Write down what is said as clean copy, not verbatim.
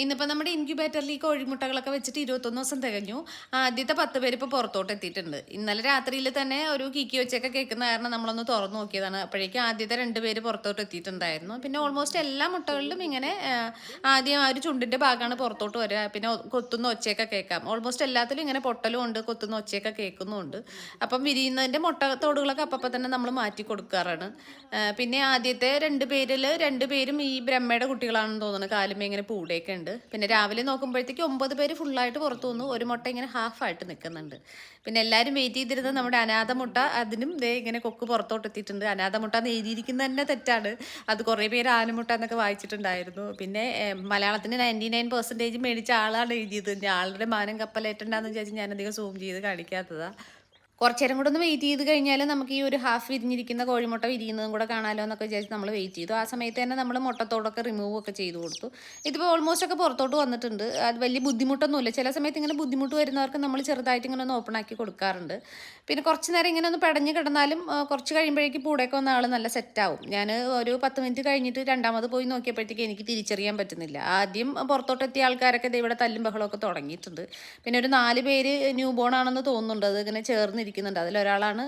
ഇന്നിപ്പോൾ നമ്മുടെ ഇൻക്യുബേറ്ററിൽ ഈ കോഴിമുട്ടകളൊക്കെ വെച്ചിട്ട് 21 ദിവസം തികഞ്ഞു. ആദ്യത്തെ 10 പേര് ഇപ്പോൾ പുറത്തോട്ട് എത്തിയിട്ടുണ്ട്. ഇന്നലെ രാത്രിയിൽ തന്നെ ഒരു കീക്കി വെച്ചൊക്കെ കേൾക്കുന്ന കാരണം നമ്മളൊന്ന് തുറന്നു നോക്കിയതാണ്. അപ്പോഴേക്കും ആദ്യത്തെ 2 പേര് പുറത്തോട്ട് എത്തിയിട്ടുണ്ടായിരുന്നു. പിന്നെ ഓൾമോസ്റ്റ് എല്ലാ മുട്ടകളിലും ഇങ്ങനെ ആദ്യം ആ ഒരു ചുണ്ടിൻ്റെ ഭാഗമാണ് പുറത്തോട്ട് വരിക. പിന്നെ കൊത്തുന്ന ഒച്ചയൊക്കെ കേൾക്കാം. ഓൾമോസ്റ്റ് എല്ലാത്തിലും ഇങ്ങനെ പൊട്ടലും ഉണ്ട്, കൊത്തുന്ന ഒച്ചയൊക്കെ കേൾക്കുന്നുമുണ്ട്. അപ്പം വിരിയുന്നതിൻ്റെ മുട്ടത്തോടുകളൊക്കെ അപ്പം തന്നെ നമ്മൾ മാറ്റി കൊടുക്കാറാണ്. പിന്നെ ആദ്യത്തെ 2 പേരിൽ 2 പേരും ഈ ബ്രഹ്മയുടെ കുട്ടികളാണെന്ന് തോന്നുന്നു. കാലുമേ ഇങ്ങനെ പൂടയൊക്കെ ഉണ്ട്. പിന്നെ രാവിലെ നോക്കുമ്പോഴത്തേക്ക് 9 പേര് ഫുള്ളായിട്ട് പുറത്തു വന്നു. ഒരു മുട്ട ഇങ്ങനെ ഹാഫായിട്ട് നിൽക്കുന്നുണ്ട്. പിന്നെ എല്ലാവരും വെയിറ്റ് ചെയ്തിരുന്നത് നമ്മുടെ അനാഥ മുട്ട, അതിനും ദേ ഇങ്ങനെ കൊക്ക് പുറത്തോട്ട് എത്തിയിട്ടുണ്ട്. അനാഥ മുട്ട എന്ന് എഴുതിയിരിക്കുന്നത് തന്നെ തെറ്റാണ്. അത് കുറേ പേര് ആനമുട്ട എന്നൊക്കെ വായിച്ചിട്ടുണ്ടായിരുന്നു. പിന്നെ മലയാളത്തിന് 99% മേടിച്ച ആളാണ് എഴുതിയത്. ആളുടെ മാനം കപ്പലേറ്റണ്ടെന്ന് വിചാരിച്ച് ഞാനധികം സൂം ചെയ്ത് കാണിക്കാത്തതാണ്. കുറച്ച് നേരം കൂടെ ഒന്ന് വെയിറ്റ് ചെയ്ത് കഴിഞ്ഞാൽ നമുക്ക് ഈ ഒരു ഹാഫ് വിരിഞ്ഞിരിക്കുന്ന കോഴിമുട്ട വിരിയുന്നതും കൂടെ കാണാമല്ലോ എന്നൊക്കെ വിചാരിച്ച് നമ്മൾ വെയിറ്റ് ചെയ്തു. ആ സമയത്ത് തന്നെ നമ്മൾ മുട്ടത്തോടൊക്കെ റിമൂവ് ഒക്കെ ചെയ്ത് കൊടുത്തു. ഇതിപ്പോൾ ഓൾമോസ്റ്റ് ഒക്കെ പുറത്തോട്ട് വന്നിട്ടുണ്ട്. അത് വലിയ ബുദ്ധിമുട്ടൊന്നുമില്ല. ചില സമയത്ത് ഇങ്ങനെ ബുദ്ധിമുട്ട് വരുന്നവർക്ക് നമ്മൾ ചെറുതായിട്ട് ഇങ്ങനെ ഒന്ന് ഓപ്പൺ ആക്കി കൊടുക്കാറുണ്ട്. പിന്നെ കുറച്ച് നേരം ഇങ്ങനെ ഒന്ന് പെടഞ്ഞ് കിടന്നാലും കുറച്ച് കഴിയുമ്പോഴേക്കും പൂടെയൊക്കെ വന്ന ആൾ നല്ല സെറ്റാവും. ഞാൻ ഒരു 10 മിനിറ്റ് കഴിഞ്ഞിട്ട് രണ്ടാമത് പോയി നോക്കിയപ്പോഴത്തേക്ക് എനിക്ക് തിരിച്ചറിയാൻ പറ്റുന്നില്ല. ആദ്യം പുറത്തോട്ടെത്തിയ ആൾക്കാരൊക്കെ ഇവിടെ തല്ലും ബഹളമൊക്കെ തുടങ്ങിയിട്ടുണ്ട്. പിന്നെ ഒരു 4 പേര് ന്യൂ ബോൺ ആണെന്ന് തോന്നുന്നുണ്ട്. അത് ഇങ്ങനെ ചേർന്നിരിക്കുന്നുണ്ട്. അതിലൊരാളാണ്